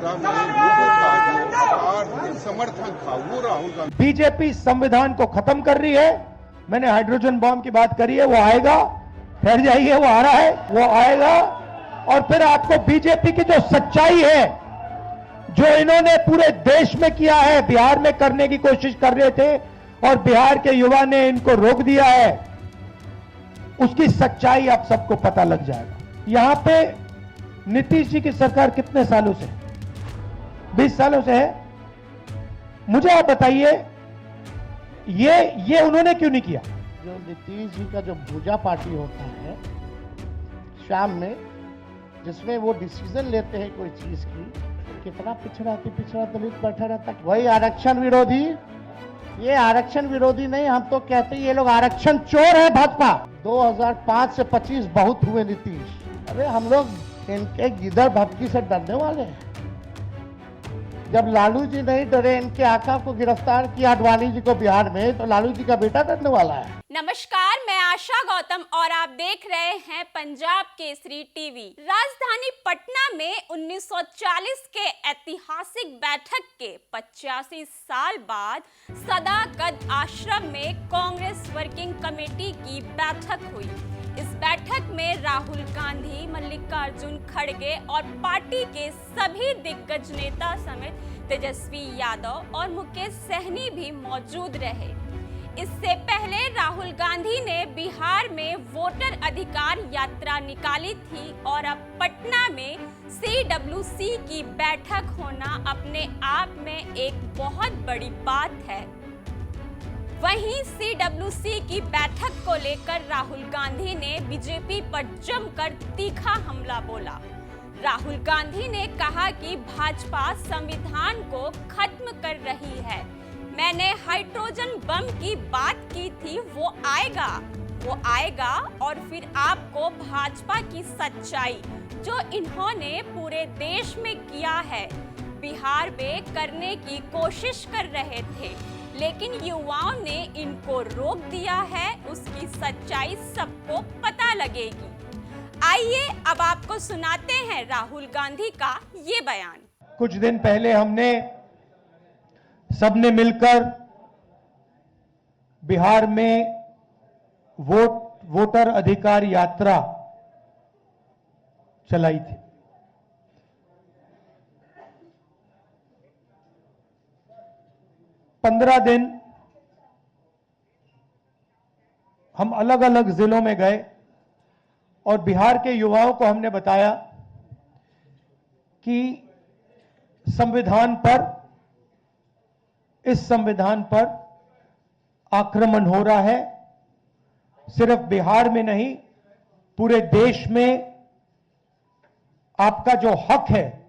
यात्रा में लोगों का जो अपार समर्थन था वो राहुल गांधी। बीजेपी संविधान को खत्म कर रही है। मैंने हाइड्रोजन बॉम्ब की बात करी है, वो आएगा, ठहर जाइए, वो आ रहा है, वो आएगा। और फिर आपको बीजेपी की जो सच्चाई है, जो इन्होंने पूरे देश में किया है, बिहार में करने की कोशिश कर रहे थे और बिहार के युवा ने इनको रोक दिया है, उसकी सच्चाई आप सबको पता लग जाएगा। यहां पे नीतीश जी की सरकार कितने सालों से? 20 सालों से है। मुझे आप बताइए, ये उन्होंने क्यों नहीं किया? जो नीतीश जी का जो पूजा पार्टी होता है शाम में, जिसमें वो डिसीजन लेते हैं कोई चीज की, तो कितना पिछड़ा दलित बैठा रहता है। वही आरक्षण विरोधी, ये आरक्षण विरोधी नहीं, हम तो कहते हैं ये लोग आरक्षण चोर है भाजपा। 2005 से 25 बहुत हुए नीतीश। अरे हम लोग इनके गिदड़ भटकी से डरने वाले हैं? जब लालू जी नहीं डरे, इनके आका को गिरफ्तार किया आडवाणी जी को बिहार में, तो लालू जी का बेटा डरने वाला है? नमस्कार, मैं आशा गौतम और आप देख रहे हैं पंजाब केसरी टीवी। राजधानी पटना में 1940 के ऐतिहासिक बैठक के 85 साल बाद सदाकत आश्रम में कांग्रेस वर्किंग कमेटी की बैठक हुई। इस बैठक में राहुल गांधी, मल्लिकार्जुन खड़गे और पार्टी के सभी दिग्गज नेता समेत तेजस्वी यादव और मुकेश सहनी भी मौजूद रहे। इससे पहले राहुल गांधी ने बिहार में वोटर अधिकार यात्रा निकाली थी और अब पटना में CWC की बैठक होना अपने आप में एक बहुत बड़ी बात है। वहीं CWC की बैठक को लेकर राहुल गांधी ने बीजेपी पर जमकर तीखा हमला बोला। राहुल गांधी ने कहा कि भाजपा संविधान को खत्म कर रही है। मैंने हाइड्रोजन बम की बात की थी, वो आएगा और फिर आपको भाजपा की सच्चाई, जो इन्होंने पूरे देश में किया है, बिहार में करने की कोशिश कर रहे थे, लेकिन युवाओं ने इनको रोक दिया है, उसकी सच्चाई सबको पता लगेगी। आइए अब आपको सुनाते हैं राहुल गांधी का ये बयान। कुछ दिन पहले हमने सबने मिलकर बिहार में वोटर अधिकार यात्रा चलाई थी। पंद्रह दिन हम अलग अलग जिलों में गए और बिहार के युवाओं को हमने बताया कि इस संविधान पर आक्रमण हो रहा है। सिर्फ बिहार में नहीं, पूरे देश में आपका जो हक है,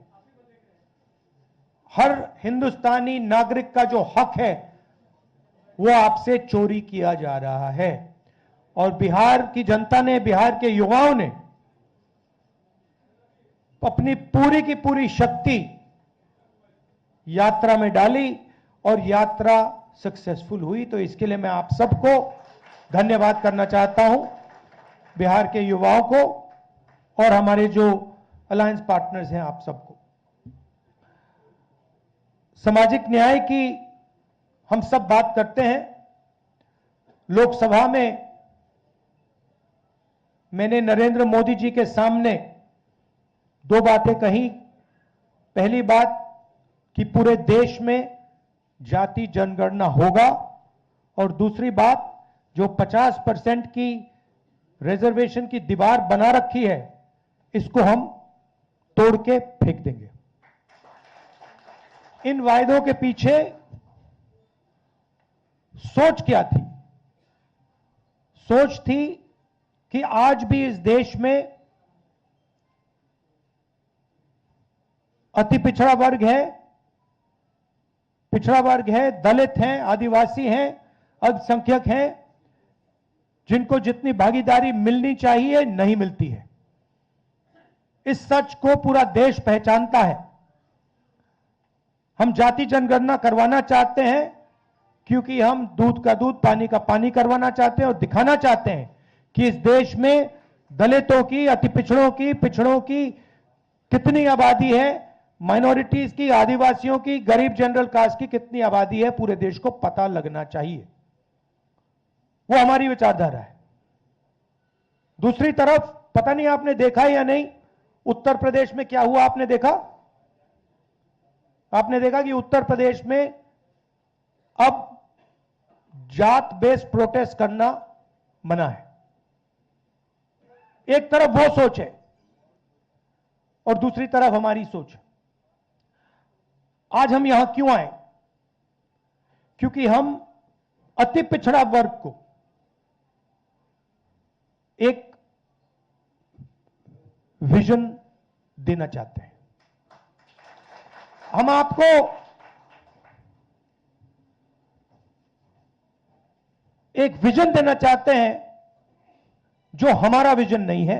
हर हिंदुस्तानी नागरिक का जो हक है, वो आपसे चोरी किया जा रहा है। और बिहार की जनता ने, बिहार के युवाओं ने अपनी पूरी की पूरी शक्ति यात्रा में डाली और यात्रा सक्सेसफुल हुई। तो इसके लिए मैं आप सबको धन्यवाद करना चाहता हूं, बिहार के युवाओं को और हमारे जो अलायंस पार्टनर्स हैं, आप सबको। सामाजिक न्याय की हम सब बात करते हैं। लोकसभा में मैंने नरेंद्र मोदी जी के सामने दो बातें कही। पहली बात कि पूरे देश में जाति जनगणना होगा, और दूसरी बात जो 50% की रिजर्वेशन की दीवार बना रखी है, इसको हम तोड़ के फेंक देंगे। इन वायदों के पीछे सोच क्या थी? सोच थी कि आज भी इस देश में अति पिछड़ा वर्ग है, दलित हैं, आदिवासी हैं, अल्पसंख्यक हैं, जिनको जितनी भागीदारी मिलनी चाहिए नहीं मिलती है। इस सच को पूरा देश पहचानता है। हम जाति जनगणना करवाना चाहते हैं क्योंकि हम दूध का दूध, पानी का पानी करवाना चाहते हैं और दिखाना चाहते हैं कि इस देश में दलितों की, अति पिछड़ों की कितनी आबादी है, माइनॉरिटीज की, आदिवासियों की, गरीब जनरल कास्ट की कितनी आबादी है पूरे देश को पता लगना चाहिए। वो हमारी विचारधारा है। दूसरी तरफ पता नहीं आपने देखा या नहीं, उत्तर प्रदेश में क्या हुआ आपने देखा? आपने देखा कि उत्तर प्रदेश में अब जात बेस्ड प्रोटेस्ट करना मना है। एक तरफ वो सोच है और दूसरी तरफ हमारी सोच है। आज हम यहां क्यों आए? क्योंकि हम अति पिछड़ा वर्ग को एक विजन देना चाहते हैं। हम आपको एक विजन देना चाहते हैं जो हमारा विजन नहीं है,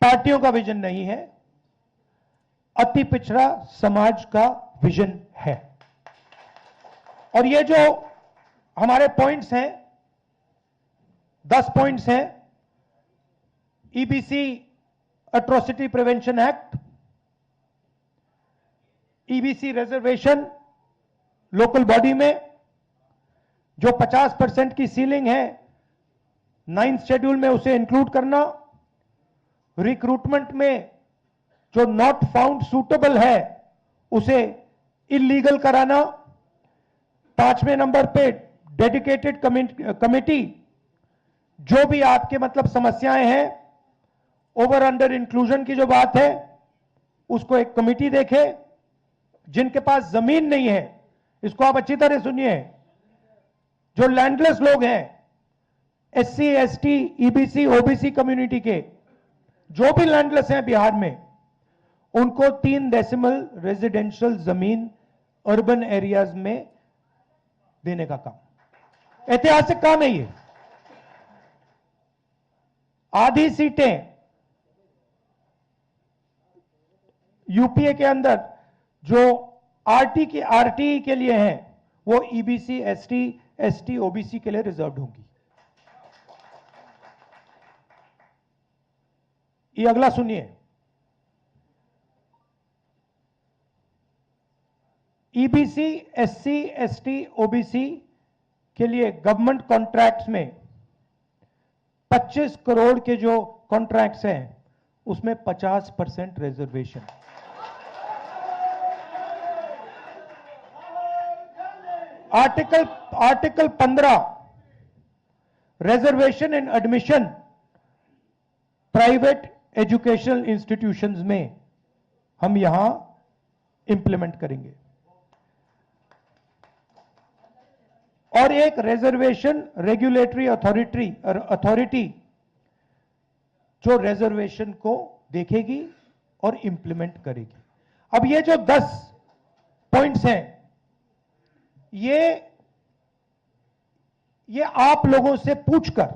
पार्टियों का विजन नहीं है, अति पिछड़ा समाज का विजन है। और ये जो हमारे पॉइंट्स हैं, 10 पॉइंट्स हैं, EBC atrocity prevention act, EBC reservation local body में जो 50% की सीलिंग है 9th शेड्यूल में उसे इंक्लूड करना, रिक्रूटमेंट में जो नॉट फाउंड सूटेबल है उसे इलीगल कराना, 5वें नंबर पे डेडिकेटेड कमेटी, जो भी आपके मतलब समस्याएं हैं, ओवर अंडर इंक्लूजन की जो बात है उसको एक कमेटी देखे। जिनके पास जमीन नहीं है, इसको आप अच्छी तरह सुनिए, जो लैंडलेस लोग हैं, SC, ST, EBC, OBC community के जो भी लैंडलेस हैं बिहार में, उनको 3 डेसिमल रेजिडेंशियल जमीन अर्बन एरियाज में देने का काम, ऐतिहासिक काम है ये। आधी सीटें यूपीए के अंदर जो आरटी के लिए हैं वो ईबीसी, एसटी, ओबीसी के लिए रिजर्व्ड होंगी। ये अगला सुनिए, ईबीसी, एससी, एसटी, ओबीसी के लिए गवर्नमेंट कॉन्ट्रैक्ट्स में 25 करोड़ के जो कॉन्ट्रैक्ट्स हैं उसमें 50% रिजर्वेशन। आर्टिकल 15 रिजर्वेशन इन एडमिशन प्राइवेट एजुकेशनल इंस्टीट्यूशंस में हम यहां इंप्लीमेंट करेंगे। और एक रिजर्वेशन रेगुलेटरी अथॉरिटी जो रिजर्वेशन को देखेगी और इंप्लीमेंट करेगी। अब ये जो 10 पॉइंट्स हैं, ये आप लोगों से पूछकर,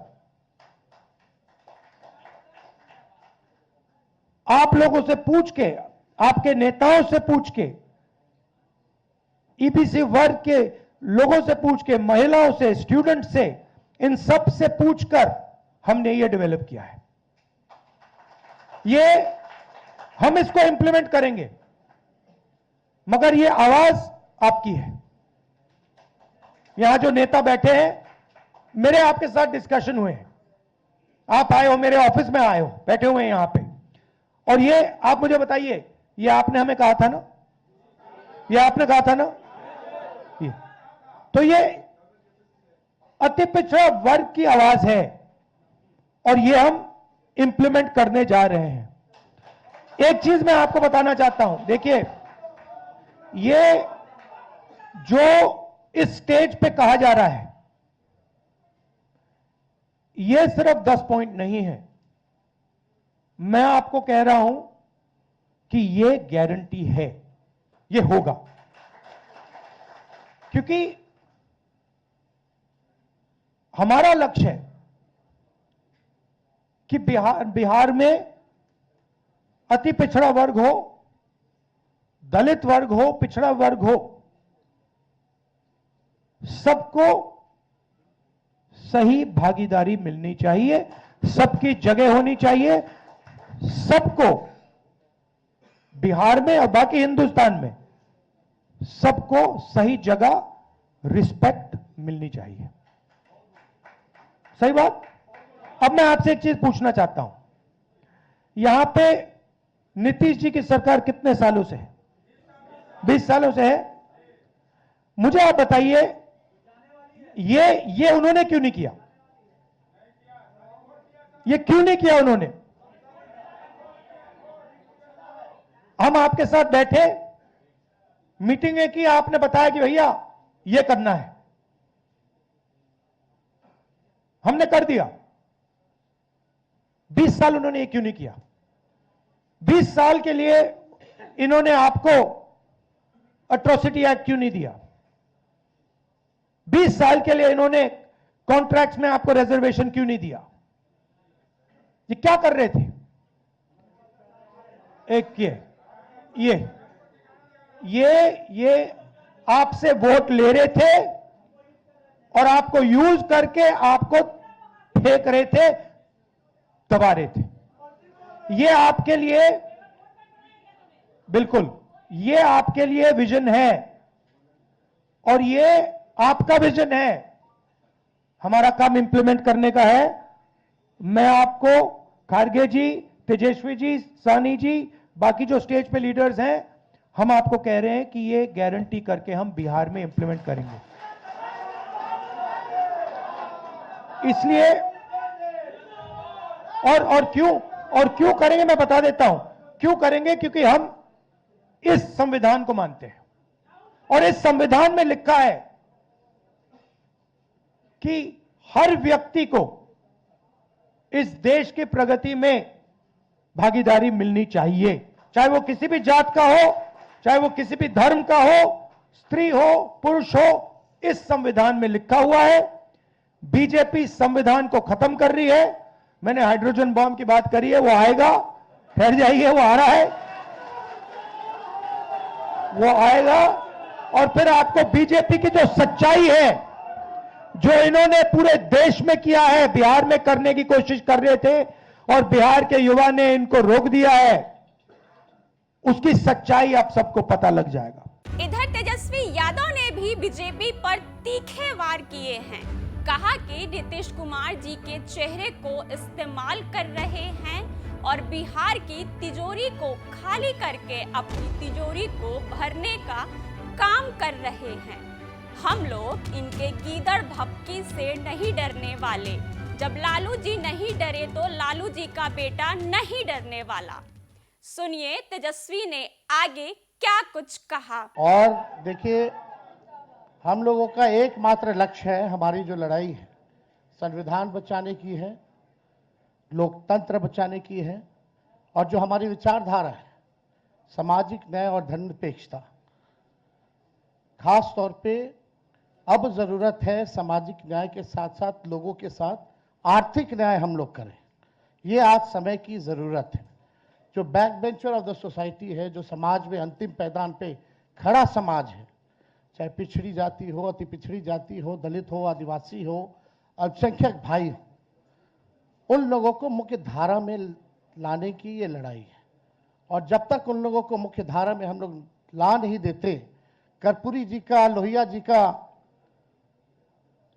आप लोगों से पूछ के, आपके नेताओं से पूछ के, ईबीसी वर्ग के लोगों से पूछ के, महिलाओं से, स्टूडेंट से, इन सब से पूछकर हमने ये डेवलप किया है। ये हम इसको इंप्लीमेंट करेंगे, मगर ये आवाज आपकी है। यहां जो नेता बैठे हैं, मेरे आपके साथ डिस्कशन हुए हैं, आप आए हो, मेरे ऑफिस में आए हो, बैठे हुए हैं यहां पे, और ये आप मुझे बताइए, ये आपने हमें कहा था ना, ये आपने कहा था ना, ये तो ये अति पिछड़ा वर्ग की आवाज है और ये हम इंप्लीमेंट करने जा रहे हैं। एक चीज मैं आपको बताना चाहता हूं, देखिए, ये जो इस स्टेज पे कहा जा रहा है, ये सिर्फ 10 पॉइंट नहीं है। मैं आपको कह रहा हूं कि ये गारंटी है, ये होगा, क्योंकि हमारा लक्ष्य है कि बिहार में अति पिछड़ा वर्ग हो, दलित वर्ग हो, पिछड़ा वर्ग हो, सबको सही भागीदारी मिलनी चाहिए, सबकी जगह होनी चाहिए, सबको बिहार में और बाकी हिंदुस्तान में सबको सही जगह रिस्पेक्ट मिलनी चाहिए। सही बात। अब मैं आपसे एक चीज पूछना चाहता हूं, यहां पे नीतीश जी की सरकार कितने सालों से है? 20 सालों से है। मुझे आप बताइए, ये उन्होंने क्यों नहीं किया? ये क्यों नहीं किया उन्होंने? हम आपके साथ बैठे, मीटिंगें की, आपने बताया कि भैया ये करना है, हमने कर दिया। 20 साल उन्होंने ये क्यों नहीं किया? 20 साल के लिए इन्होंने आपको एट्रोसिटी एक्ट क्यों नहीं दिया? 20 साल के लिए इन्होंने कॉन्ट्रैक्ट्स में आपको रिजर्वेशन क्यों नहीं दिया? ये क्या कर रहे थे? एक ये आपसे वोट ले रहे थे और आपको यूज करके आपको फेंक रहे थे, दबा रहे थे। ये आपके लिए, बिल्कुल ये आपके लिए विजन है और ये आपका विजन है। हमारा काम इंप्लीमेंट करने का है। मैं आपको खारगे जी, तेजस्वी जी, सानी जी, बाकी जो स्टेज पे लीडर्स हैं, हम आपको कह रहे हैं कि ये गारंटी करके हम बिहार में इंप्लीमेंट करेंगे। इसलिए और क्यों करेंगे, मैं बता देता हूं क्यों करेंगे। क्योंकि हम इस संविधान को मानते हैं और इस संविधान में लिखा है कि हर व्यक्ति को इस देश की प्रगति में भागीदारी मिलनी चाहिए, चाहे वो किसी भी जात का हो, चाहे वो किसी भी धर्म का हो, स्त्री हो, पुरुष हो। इस संविधान में लिखा हुआ है। बीजेपी संविधान को खत्म कर रही है। मैंने हाइड्रोजन बॉम्ब की बात करी है, वो आएगा, ठहर जाइए, वो आ रहा है, वो आएगा। और फिर आपको बीजेपी की जो सच्चाई है, जो इन्होंने पूरे देश में किया है, बिहार में करने की कोशिश कर रहे थे और बिहार के युवा ने इनको रोक दिया है, उसकी सच्चाई आप सबको पता लग जाएगा। इधर तेजस्वी यादव ने भी बीजेपी पर तीखे वार किए हैं। कहा कि नीतीश कुमार जी के चेहरे को इस्तेमाल कर रहे हैं और बिहार की तिजोरी को खाली करके अपनी तिजोरी को भरने का काम कर रहे हैं। हम लोग इनके गीदड़ भभकी से नहीं डरने वाले। जब लालू जी नहीं डरे तो लालू जी का बेटा नहीं डरने वाला। सुनिए तेजस्वी ने आगे क्या कुछ कहा। और देखिए, हम लोगों का एकमात्र लक्ष्य है, हमारी जो लड़ाई है संविधान बचाने की है, लोकतंत्र बचाने की है, और जो हमारी विचारधारा है सामाजिक न्याय और धर्मनिरपेक्षता। खास तौर पे अब ज़रूरत है सामाजिक न्याय के साथ साथ लोगों के साथ आर्थिक न्याय हम लोग करें। ये आज समय की ज़रूरत है। जो back bencher of the society है, जो समाज में अंतिम पैदान पे खड़ा समाज है, चाहे पिछड़ी जाति हो, अति पिछड़ी जाति हो, दलित हो, आदिवासी हो, अल्पसंख्यक भाई हो, उन लोगों को मुख्य धारा में लाने की ये लड़ाई है। और जब तक उन लोगों को मुख्य धारा में हम लोग ला नहीं देते, कर्पूरी जी का, लोहिया जी का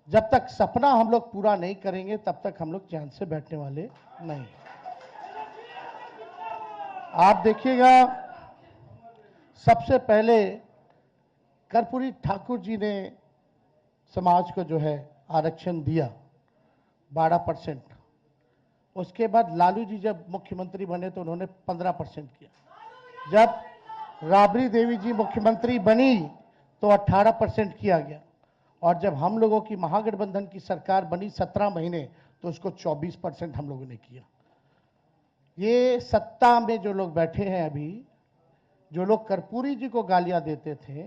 जब तक सपना हम लोग पूरा नहीं करेंगे, तब तक हम लोग चैन से बैठने वाले नहीं। आप देखिएगा, सबसे पहले कर्पूरी ठाकुर जी ने समाज को जो है आरक्षण दिया 12%। उसके बाद लालू जी जब मुख्यमंत्री बने तो उन्होंने 15% किया। जब राबड़ी देवी जी मुख्यमंत्री बनी तो 18% किया गया। और जब हम लोगों की महागठबंधन की सरकार बनी 17 महीने, तो उसको 24% हम लोगों ने किया। ये सत्ता में जो लोग बैठे हैं अभी, जो लोग कर्पूरी जी को गालियां देते थे,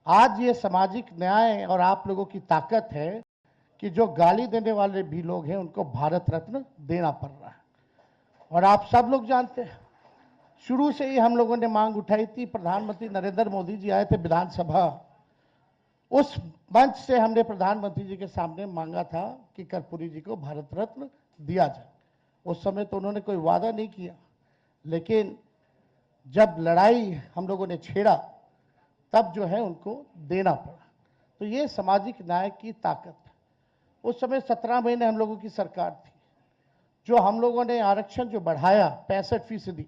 आज ये सामाजिक न्याय और आप लोगों की ताकत है कि जो गाली देने वाले भी लोग हैं उनको भारत रत्न देना पड़ रहा है। और आप सब लोग जानते हैं, शुरू से ही हम लोगों ने मांग उठाई थी। प्रधानमंत्री नरेंद्र मोदी जी आए थे विधानसभा, उस मंच से हमने प्रधानमंत्री जी के सामने मांगा था कि कर्पूरी जी को भारत रत्न दिया जाए। उस समय तो उन्होंने कोई वादा नहीं किया, लेकिन जब लड़ाई हम लोगों ने छेड़ा तब जो है उनको देना पड़ा। तो ये सामाजिक न्याय की ताकत है। उस समय 17 महीने हम लोगों की सरकार थी। जो हम लोगों ने आरक्षण जो बढ़ाया 65%,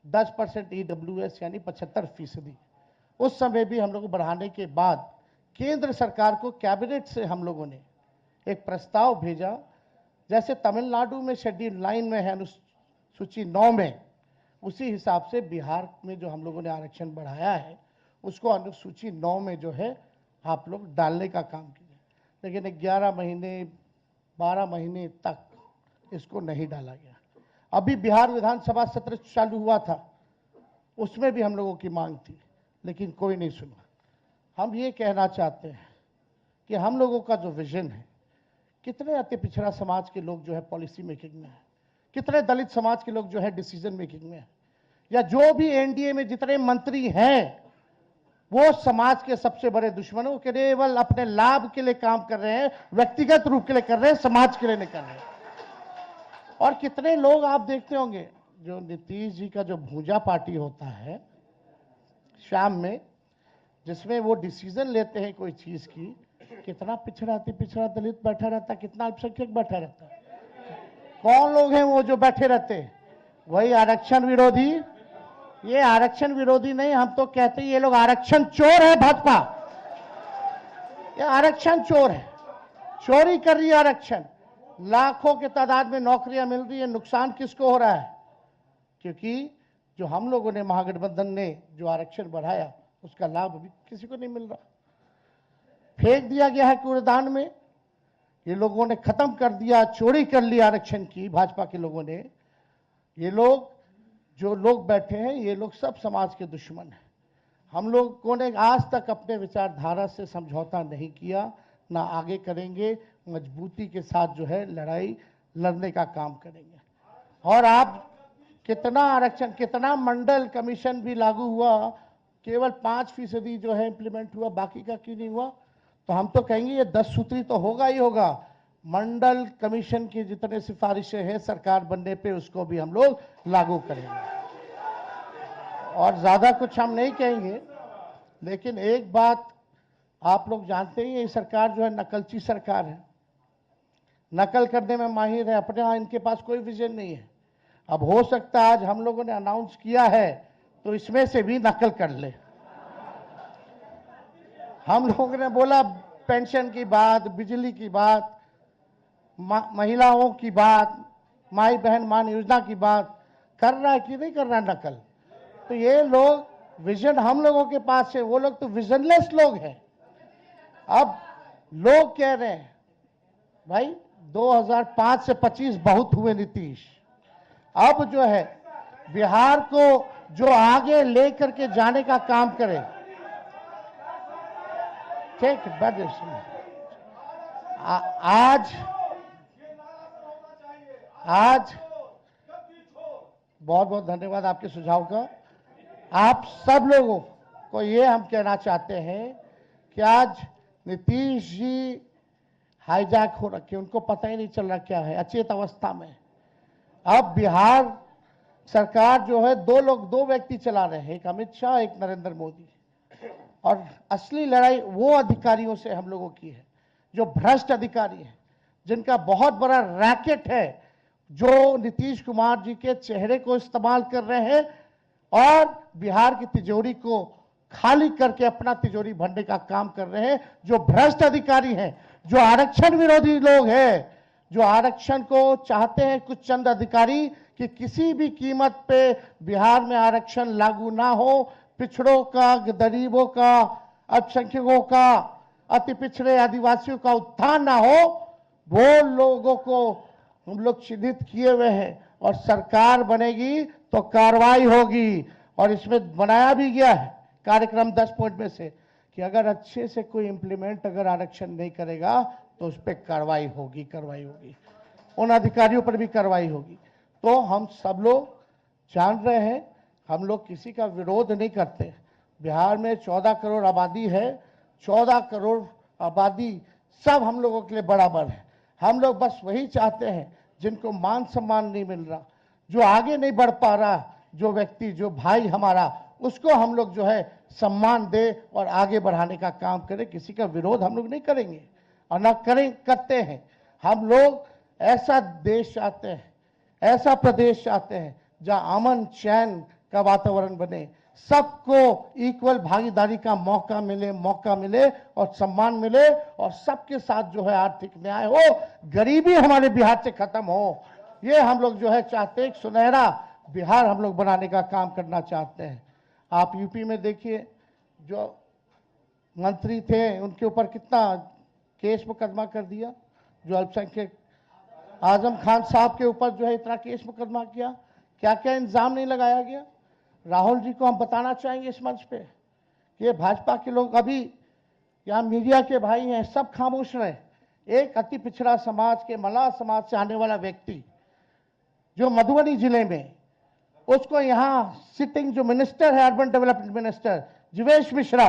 10% EWS यानी 75%, उस समय भी हम लोग बढ़ाने के बाद केंद्र सरकार को कैबिनेट से हम लोगों ने एक प्रस्ताव भेजा। जैसे तमिलनाडु में शेड्यूल 9 में है, अनुसूची 9 में, उसी हिसाब से बिहार में जो हम लोगों ने आरक्षण बढ़ाया है उसको अनुसूची 9 में जो है आप लोग डालने का काम कीजिए। लेकिन 11 महीने 12 महीने तक इसको नहीं डाला गया। अभी बिहार विधानसभा सत्र चालू हुआ था, उसमें भी हम लोगों की मांग थी, लेकिन कोई नहीं सुना। हम ये कहना चाहते हैं कि हम लोगों का जो विजन है, कितने अति पिछड़ा समाज के लोग जो है पॉलिसी मेकिंग में है, कितने दलित समाज के लोग जो है डिसीजन मेकिंग में है, या जो भी एनडीए में जितने मंत्री हैं वो समाज के सबसे बड़े दुश्मनों के केवल अपने लाभ के लिए काम कर रहे हैं, व्यक्तिगत रूप के लिए कर रहे हैं, समाज के लिए नहीं कर रहे हैं। और कितने लोग आप देखते होंगे, जो नीतीश जी का जो भूजा पार्टी होता है शाम में, जिसमें वो डिसीजन लेते हैं कोई चीज की, कितना पिछड़ा अति पिछड़ा दलित बैठा रहता है, कितना अल्पसंख्यक बैठा रहता है। कौन लोग हैं वो जो बैठे रहते हैं? वही आरक्षण विरोधी। ये आरक्षण विरोधी नहीं, हम तो कहते हैं ये लोग आरक्षण चोर है। भाजपा ये आरक्षण चोर है, चोरी कर रही है आरक्षण। लाखों के तादाद में नौकरियां मिल रही है, नुकसान किसको हो रहा है? क्योंकि जो हम लोगों ने महागठबंधन ने जो आरक्षण बढ़ाया उसका लाभ अभी किसी को नहीं मिल रहा, फेंक दिया गया है कूड़ेदान में। ये लोगों ने खत्म कर दिया, चोरी कर ली आरक्षण की, भाजपा के लोगों ने। ये लोग जो लोग बैठे हैं ये लोग सब समाज के दुश्मन हैं। हम लोगों ने आज तक अपने विचारधारा से समझौता नहीं किया, ना आगे करेंगे। मजबूती के साथ जो है लड़ाई लड़ने का काम करेंगे। और आप कितना आरक्षण, कितना मंडल कमीशन भी लागू हुआ, केवल 5% जो है इंप्लीमेंट हुआ, बाकी का क्यों नहीं हुआ? तो हम तो कहेंगे ये 10 सूत्री तो होगा ही होगा। मंडल कमीशन की जितने सिफारिशें हैं सरकार बनने पे, उसको भी हम लोग लागू करेंगे। और ज्यादा कुछ हम नहीं कहेंगे, लेकिन एक बात आप लोग जानते ही, ये सरकार जो है नकलची सरकार है, नकल करने में माहिर है। अपने यहाँ इनके पास कोई विजन नहीं है। अब हो सकता है आज हम लोगों ने अनाउंस किया है तो इसमें से भी नकल कर ले। हम लोगों ने बोला पेंशन की बात, बिजली की बात, महिलाओं की बात, माई बहन मान योजना की बात, कर रहा है कि नहीं कर रहा नकल? तो ये लोग विजन हम लोगों के पास है, वो लोग तो विजनलेस लोग हैं। अब लोग कह रहे हैं भाई 2005 से 25 बहुत हुए नीतीश, अब जो है बिहार को जो आगे लेकर के जाने का काम करे। ठीक, आज बहुत बहुत धन्यवाद आपके सुझाव का। आप सब लोगों को ये हम कहना चाहते हैं कि आज नीतीश जी हाईजैक हो रखे, उनको पता ही नहीं चल रहा क्या है, अचेत अवस्था में। अब बिहार सरकार जो है दो व्यक्ति चला रहे हैं, एक अमित शाह, एक नरेंद्र मोदी। और असली लड़ाई वो अधिकारियों से हम लोगों की है जो भ्रष्ट अधिकारी हैं, जिनका बहुत बड़ा रैकेट है, जो नीतीश कुमार जी के चेहरे को इस्तेमाल कर रहे हैं और बिहार की तिजोरी को खाली करके अपना तिजोरी भरने का काम कर रहे हैं। जो भ्रष्ट अधिकारी हैं, जो आरक्षण विरोधी लोग हैं, जो आरक्षण को चाहते हैं कुछ चंद अधिकारी कि किसी भी कीमत पे बिहार में आरक्षण लागू ना हो, पिछड़ों का, गरीबों का, अल्पसंख्यकों का, अति पिछड़े आदिवासियों का उत्थान ना हो, वो लोगों को हम लोग चिन्हित किए हुए हैं। और सरकार बनेगी तो कार्रवाई होगी, और इसमें बनाया भी गया है कार्यक्रम 10 पॉइंट में से कि अगर अच्छे से कोई इंप्लीमेंट अगर आरक्षण नहीं करेगा तो उस पर कार्रवाई होगी, उन अधिकारियों पर भी कार्रवाई होगी। तो हम सब लोग जान रहे हैं, हम लोग किसी का विरोध नहीं करते। बिहार में 14 करोड़ आबादी है, 14 करोड़ आबादी सब हम लोगों के लिए बराबर है। हम लोग बस वही चाहते हैं जिनको मान सम्मान नहीं मिल रहा, जो आगे नहीं बढ़ पा रहा, जो व्यक्ति, जो भाई हमारा, उसको हम लोग जो है सम्मान दे और आगे बढ़ाने का काम करें। किसी का विरोध हम लोग नहीं करेंगे और ना करते हैं। हम लोग ऐसा देश चाहते हैं, ऐसा प्रदेश चाहते हैं जहां अमन चैन का वातावरण बने, सबको इक्वल भागीदारी का मौका मिले और सम्मान मिले, और सबके साथ जो है आर्थिक न्याय हो, गरीबी हमारे बिहार से खत्म हो। ये हम लोग जो है चाहते हैं, सुनहरा बिहार हम लोग बनाने का काम करना चाहते हैं। आप यूपी में देखिए, जो मंत्री थे उनके ऊपर कितना केस मुकदमा कर दिया, जो अल्पसंख्यक आजम खान साहब के ऊपर जो है इतना केस मुकदमा किया, क्या क्या इंजाम नहीं लगाया गया। राहुल जी को हम बताना चाहेंगे इस मंच पे कि ये भाजपा के लोग, अभी यहाँ मीडिया के भाई हैं, सब खामोश रहे। एक अति पिछड़ा समाज के, मल्लाह समाज से आने वाला व्यक्ति जो मधुबनी जिले में, उसको यहाँ सिटिंग जो मिनिस्टर है, urban development minister Jivesh Mishra,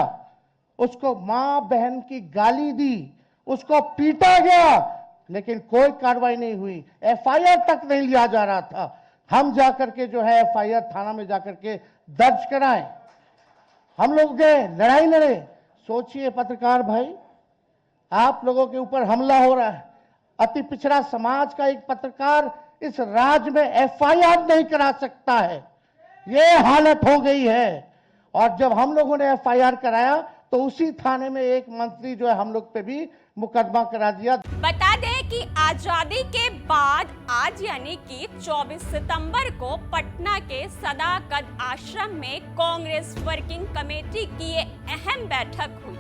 उसको मां बहन की गाली दी, उसको पीटा गया, लेकिन कोई कार्रवाई नहीं हुई, एफआईआर तक नहीं लिया जा रहा था। हम जाकर के जो है एफआईआर थाना में जाकर के दर्ज कराएं। हम लोग गए, लड़ाई लड़े। सोचिए पत्रकार भाई, आप लोगों के ऊपर हमला हो रहा है, अति पिछड़ा समाज का एक पत्रकार इस राज्य में एफआईआर नहीं करा सकता है, ये हालत हो गई है। और जब हम लोगों ने एफआईआर कराया तो उसी थाने में एक मंत्री जो है हम लोग पे भी मुकदमा करा दिया। बता दें कि आजादी के बाद आज यानी कि 24 सितंबर को पटना के सदाकत आश्रम में कांग्रेस वर्किंग कमेटी की एक अहम बैठक हुई,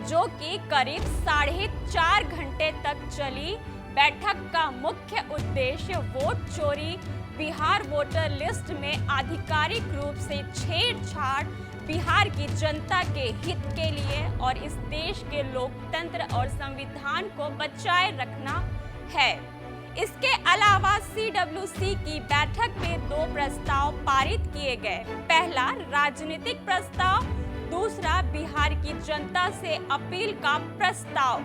जो कि करीब 4.5 घंटे तक चली। बैठक का मुख्य उद्देश्य वोट चोरी, बिहार वोटर लिस्ट में आधिकारिक रूप से छेड़छाड़, बिहार की जनता के हित के लिए और इस देश के लोकतंत्र और संविधान को बचाए रखना है। इसके अलावा सीडब्ल्यूसी की बैठक में 2 प्रस्ताव पारित किए गए। पहला राजनीतिक प्रस्ताव, दूसरा बिहार की जनता से अपील का प्रस्ताव।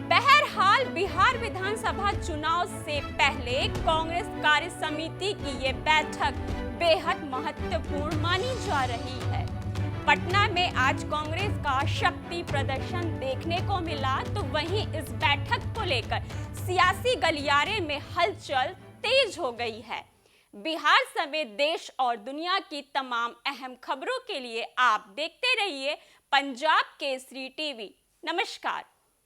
बहरहाल बिहार विधानसभा चुनाव से पहले कांग्रेस कार्य समिति की ये बैठक बेहद महत्वपूर्ण मानी जा रही है। पटना में आज कांग्रेस का शक्ति प्रदर्शन देखने को मिला, तो वहीं इस बैठक को लेकर सियासी गलियारे में हलचल तेज हो गई है। बिहार समेत देश और दुनिया की तमाम अहम खबरों के लिए आप देखते रहिए पंजाब केसरी टीवी। नमस्कार।